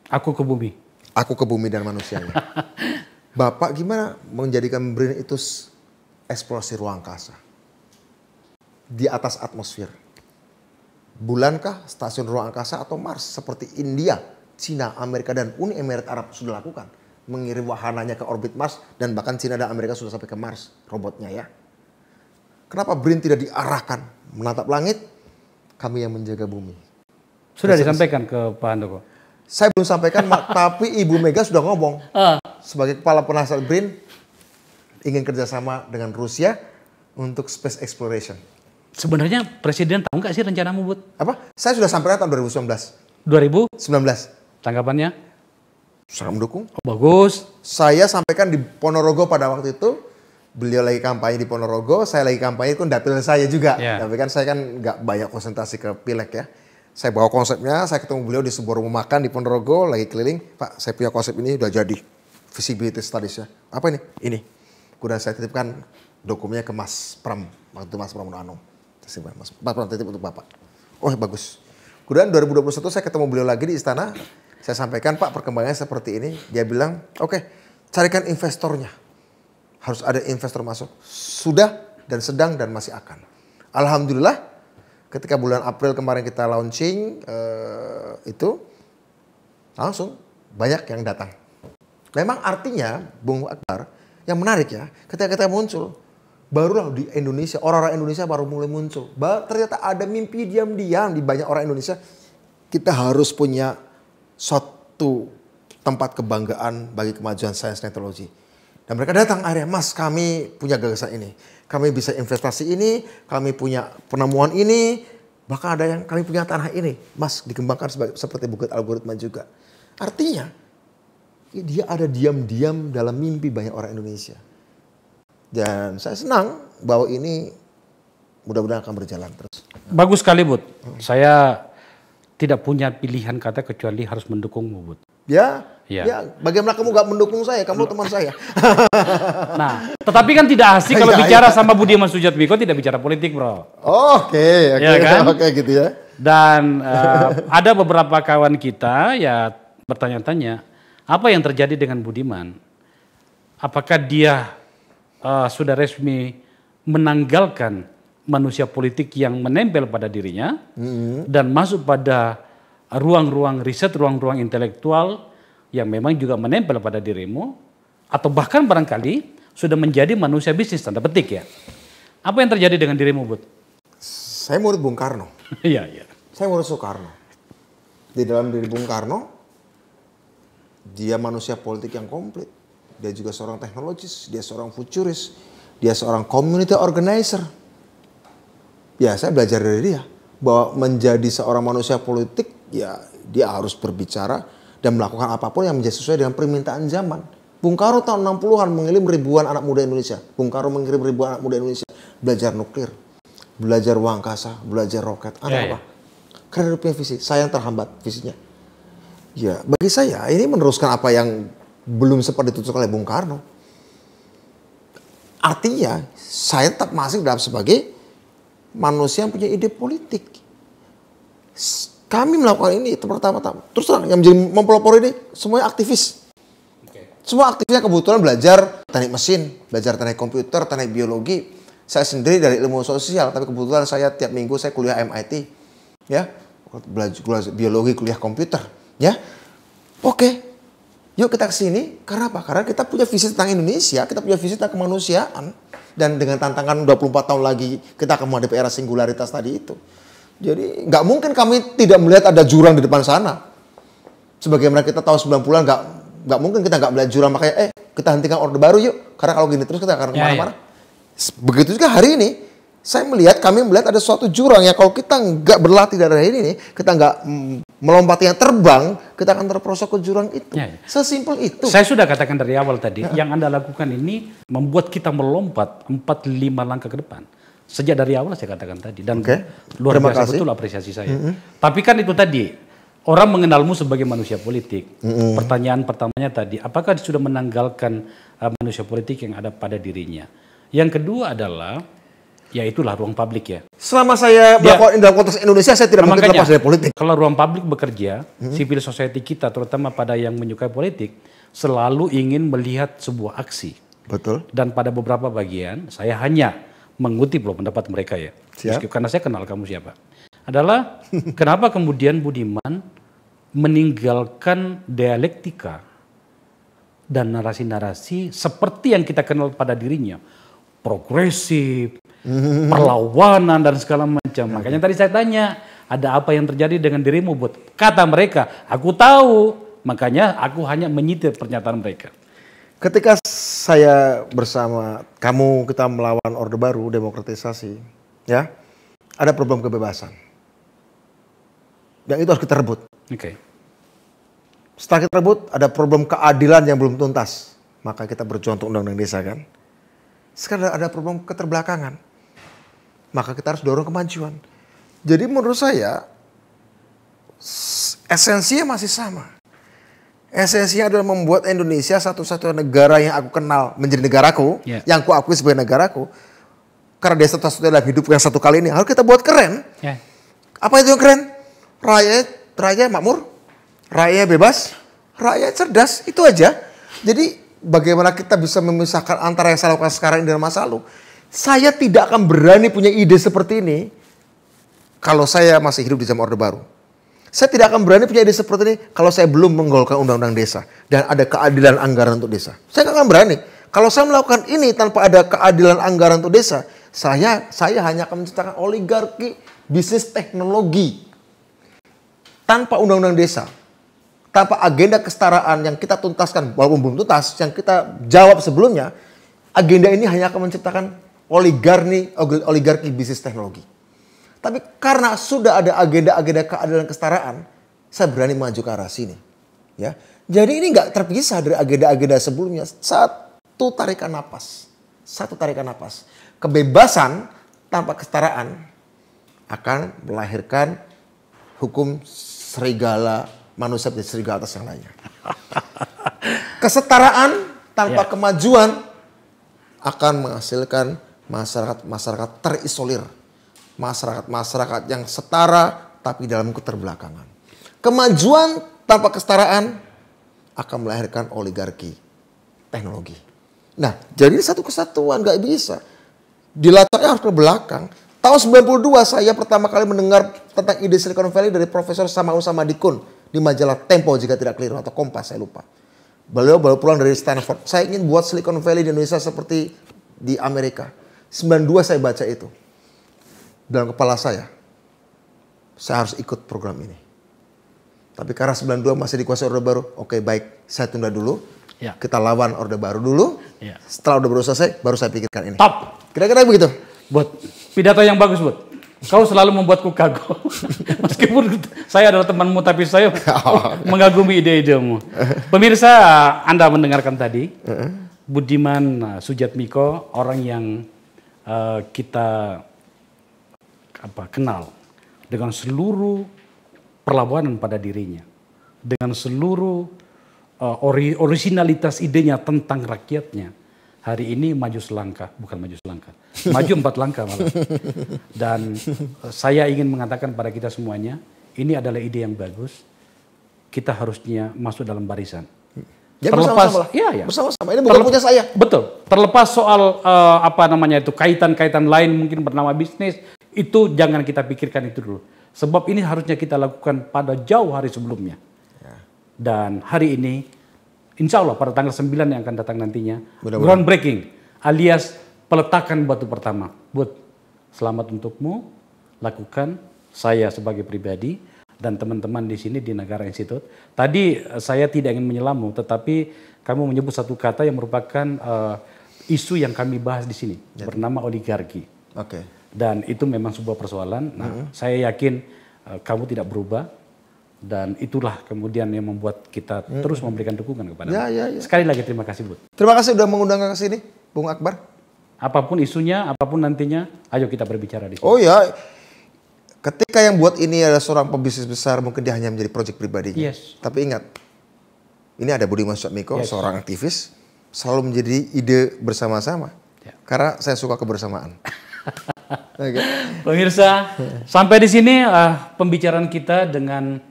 Aku ke bumi. Aku ke bumi dan manusianya. Bapak gimana menjadikan BRAIN itu eksplorasi ruang angkasa? Di atas atmosfer. Bulankah, stasiun ruang angkasa atau Mars? Seperti India, Cina, Amerika, dan Uni Emirat Arab sudah lakukan. Mengirim wahananya ke orbit Mars dan bahkan Cina dan Amerika sudah sampai ke Mars. Robotnya ya. Kenapa BRAIN tidak diarahkan menatap langit? Kami yang menjaga bumi. Sudah disampaikan ke Pak Handoko? Saya belum sampaikan, tapi Ibu Mega sudah ngomong. Sebagai kepala penasihat BRAIN, ingin kerjasama dengan Rusia untuk space exploration. Sebenarnya Presiden tahu nggak sih rencanamu, Bud? Apa? Saya sudah sampaikan tahun 2019. 2019. Tanggapannya? Sangat mendukung. Oh, bagus. Saya sampaikan di Ponorogo pada waktu itu. Beliau lagi kampanye di Ponorogo, saya lagi kampanye itu dapil saya juga. Yeah. Tapi kan saya kan nggak banyak konsentrasi ke pileg ya. Saya bawa konsepnya, saya ketemu beliau di sebuah rumah makan di Ponorogo, lagi keliling. Pak, saya punya konsep ini udah jadi. Visibility studies ya. Apa ini? Ini. Udah saya titipkan dokumennya ke Mas Pram. Waktu itu Mas Pram Anu. Mas Pram titip untuk Bapak. Oh bagus. Kemudian 2021 saya ketemu beliau lagi di istana. Saya sampaikan, Pak, perkembangannya seperti ini. Dia bilang, oke, carikan investornya. Harus ada investor masuk. Sudah dan sedang dan masih akan. Alhamdulillah. Ketika bulan April kemarin kita launching itu langsung banyak yang datang. Memang artinya Bung Akbar yang menarik ya, ketika kita muncul barulah di Indonesia, orang-orang Indonesia baru mulai muncul. Ternyata ada mimpi diam-diam di banyak orang Indonesia. Kita harus punya suatu tempat kebanggaan bagi kemajuan sains dan teknologi. Dan mereka datang akhirnya, Mas kami punya gagasan ini. Kami bisa investasi ini, kami punya penemuan ini, bahkan ada yang kami punya tanah ini. Mas dikembangkan seperti Bukit Algoritma juga. Artinya, dia ada diam-diam dalam mimpi banyak orang Indonesia. Dan saya senang bahwa ini mudah-mudahan akan berjalan terus. Bagus sekali, Bud. Saya tidak punya pilihan kata kecuali harus mendukungmu, Bud. Ya, Ya. ya, bagaimana kamu gak mendukung saya? Kamu teman saya. Nah, tetapi kan tidak asik kalau Ya, bicara sama Budiman Sujatmiko tidak bicara politik, bro. Oke, Ya kan? oke gitu ya. Dan ada beberapa kawan kita ya bertanya-tanya, apa yang terjadi dengan Budiman? Apakah dia sudah resmi menanggalkan manusia politik yang menempel pada dirinya dan masuk pada ruang-ruang riset, ruang-ruang intelektual yang memang juga menempel pada dirimu, atau bahkan barangkali sudah menjadi manusia bisnis, tanda petik ya. Apa yang terjadi dengan dirimu, Bud? Saya murid Bung Karno. Iya, iya. Saya murid Soekarno. Di dalam diri Bung Karno, dia manusia politik yang komplit. Dia juga seorang teknologis, dia seorang futuris, dia seorang community organizer. Ya, saya belajar dari dia bahwa menjadi seorang manusia politik, ya dia harus berbicara dan melakukan apapun yang menjadi sesuai dengan permintaan zaman. Bung Karno tahun 60-an mengirim ribuan anak muda Indonesia. Bung Karno mengirim ribuan anak muda Indonesia belajar nuklir, belajar ruang angkasa, belajar roket. Ada apa? Karena dia punya visi. Saya yang terhambat visinya. Ya, bagi saya ini meneruskan apa yang belum sempat ditutup oleh Bung Karno. Artinya saya tetap masih dalam sebagai manusia yang punya ide politik. Kami melakukan ini pertama-tama. Terus terang yang menjadi mempelopor ini semuanya aktivis. Semua aktifnya kebetulan belajar teknik mesin, belajar teknik komputer, teknik biologi. Saya sendiri dari ilmu sosial, tapi kebetulan saya tiap minggu saya kuliah MIT. Ya, belajar biologi, kuliah komputer. Ya, oke. Yuk kita kesini, karena apa? Karena kita punya visi tentang Indonesia, kita punya visi tentang kemanusiaan. Dan dengan tantangan 24 tahun lagi, kita akan menghadapi era singularitas tadi itu. Jadi nggak mungkin kami tidak melihat ada jurang di depan sana. Sebagaimana kita tahun 90-an nggak mungkin kita nggak melihat jurang, makanya kita hentikan Orde Baru yuk. Karena kalau gini terus kita akan kemana-mana. Begitu juga hari ini, Kami melihat ada suatu jurang yang kalau kita nggak berlatih dari ini nih, kita nggak melompati yang terbang, kita akan terperosok ke jurang itu. Ya. Sesimpel itu. Saya sudah katakan dari awal tadi, yang Anda lakukan ini membuat kita melompat 4-5 langkah ke depan. Sejak dari awal saya katakan tadi. Dan luar biasa betul apresiasi saya. Tapi kan itu tadi, orang mengenalmu sebagai manusia politik. Pertanyaan pertamanya tadi, apakah sudah menanggalkan manusia politik yang ada pada dirinya? Yang kedua adalah, ya itulah ruang publik ya. Selama saya melakukan dalam konteks Indonesia, saya tidak mungkin lepas dari politik. Kalau ruang publik bekerja, civil society kita, terutama pada yang menyukai politik, selalu ingin melihat sebuah aksi. Betul. Dan pada beberapa bagian, saya hanya mengutip loh pendapat mereka ya. Karena saya kenal kamu siapa. Adalah kenapa kemudian Budiman meninggalkan dialektika dan narasi-narasi seperti yang kita kenal pada dirinya. Progresif, perlawanan dan segala macam. Makanya tadi saya tanya, ada apa yang terjadi dengan dirimu, Bud? Kata mereka, aku tahu. Makanya aku hanya menyitir pernyataan mereka. Ketika saya bersama kamu, kita melawan Orde Baru, demokratisasi, ya, ada problem kebebasan. Yang itu harus kita rebut. Setelah kita rebut, ada problem keadilan yang belum tuntas. Maka kita berjuang untuk undang-undang desa kan. Sekarang ada problem keterbelakangan. Maka kita harus dorong kemajuan. Jadi menurut saya, esensinya masih sama. Esensinya adalah membuat Indonesia satu-satunya negara yang aku kenal menjadi negaraku, yang aku akui sebagai negaraku. Karena dia satu-satunya dalam hidup yang satu kali ini, harus kita buat keren. Apa itu yang keren? Rakyat makmur, rakyat bebas, rakyat cerdas, itu aja. Jadi bagaimana kita bisa memisahkan antara yang saya lakukan sekarang ini dan masa lalu. Saya tidak akan berani punya ide seperti ini kalau saya masih hidup di zaman Orde Baru. Saya tidak akan berani punya ide seperti ini kalau saya belum menggolkan undang-undang desa dan ada keadilan anggaran untuk desa. Saya tidak akan berani. Kalau saya melakukan ini tanpa ada keadilan anggaran untuk desa, saya hanya akan menciptakan oligarki bisnis teknologi. Tanpa undang-undang desa, tanpa agenda kesetaraan yang kita tuntaskan, walaupun belum tuntas, yang kita jawab sebelumnya, agenda ini hanya akan menciptakan oligarki bisnis teknologi. Tapi karena sudah ada agenda-agenda keadilan kesetaraan, saya berani maju ke arah sini. Ya, jadi ini nggak terpisah dari agenda-agenda sebelumnya. Satu tarikan napas. Kebebasan tanpa kesetaraan akan melahirkan hukum serigala, manusia menjadi serigala atas yang lainnya. Kesetaraan tanpa kemajuan akan menghasilkan masyarakat terisolir. Masyarakat yang setara tapi dalam keterbelakangan. Kemajuan tanpa kesetaraan akan melahirkan oligarki teknologi. Nah, jadi satu kesatuan nggak bisa. Dilatarnya harus ke belakang. Tahun 92 saya pertama kali mendengar tentang ide Silicon Valley dari Profesor Samaun Samadikun di majalah Tempo jika tidak keliru atau Kompas, saya lupa. Beliau baru pulang dari Stanford. Saya ingin buat Silicon Valley di Indonesia seperti di Amerika. 92 saya baca itu. Dalam kepala saya harus ikut program ini. Tapi karena 92 masih dikuasai Orde Baru, oke baik, saya tunda dulu. Kita lawan Orde Baru dulu. Setelah Orde Baru selesai, baru saya pikirkan ini. Top. Kira-kira begitu. Buat pidato yang bagus, Bud. Kau selalu membuatku kagum. Meskipun saya adalah temanmu, tapi saya mengagumi ide-idemu. Pemirsa, Anda mendengarkan tadi, Budiman Sujatmiko, orang yang kita kenal dengan seluruh perlawanan pada dirinya, dengan seluruh originalitas idenya tentang rakyatnya. Hari ini maju 4 langkah malah. Dan saya ingin mengatakan pada kita semuanya, ini adalah ide yang bagus. Kita harusnya masuk dalam barisan. Ya, bersama-sama. Ini bukan punya saya. Betul. Terlepas soal kaitan-kaitan lain mungkin bernama bisnis, itu jangan kita pikirkan itu dulu. Sebab ini harusnya kita lakukan pada jauh hari sebelumnya. Dan hari ini, insya Allah pada tanggal 9 yang akan datang nantinya, groundbreaking alias peletakan batu pertama. Buat selamat untukmu, lakukan. Saya sebagai pribadi dan teman-teman di sini di Nagara Institute. Tadi saya tidak ingin menyelamu, tetapi kamu menyebut satu kata yang merupakan isu yang kami bahas di sini, bernama oligarki. Dan itu memang sebuah persoalan. Nah, saya yakin kamu tidak berubah. Dan itulah kemudian yang membuat kita terus memberikan dukungan kepada kamu. Sekali lagi terima kasih, Bud. Terima kasih sudah mengundang ke sini, Bung Akbar. Apapun isunya, apapun nantinya, ayo kita berbicara di sini. Oh ya, ketika yang buat ini adalah seorang pebisnis besar, mungkin dia hanya menjadi proyek pribadinya. Yes. Tapi ingat, ini ada Budiman Sujatmiko, seorang aktivis, selalu menjadi ide bersama-sama. Karena saya suka kebersamaan. Okay. Pemirsa, sampai di sini pembicaraan kita dengan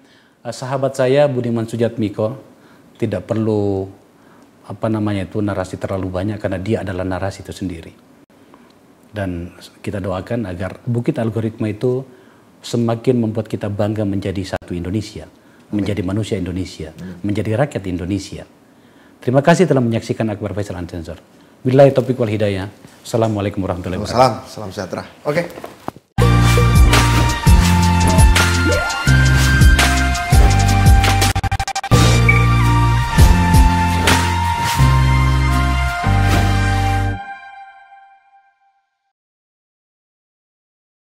sahabat saya Budiman Sujatmiko. Tidak perlu narasi terlalu banyak karena dia adalah narasi itu sendiri. Dan kita doakan agar Bukit Algoritma itu semakin membuat kita bangga menjadi satu Indonesia, menjadi manusia Indonesia, menjadi rakyat Indonesia. Terima kasih telah menyaksikan Akbar Faisal Unsensor. Billahi taufiq wal hidayah. Assalamualaikum warahmatullahi wabarakatuh. Salam sejahtera. Oke.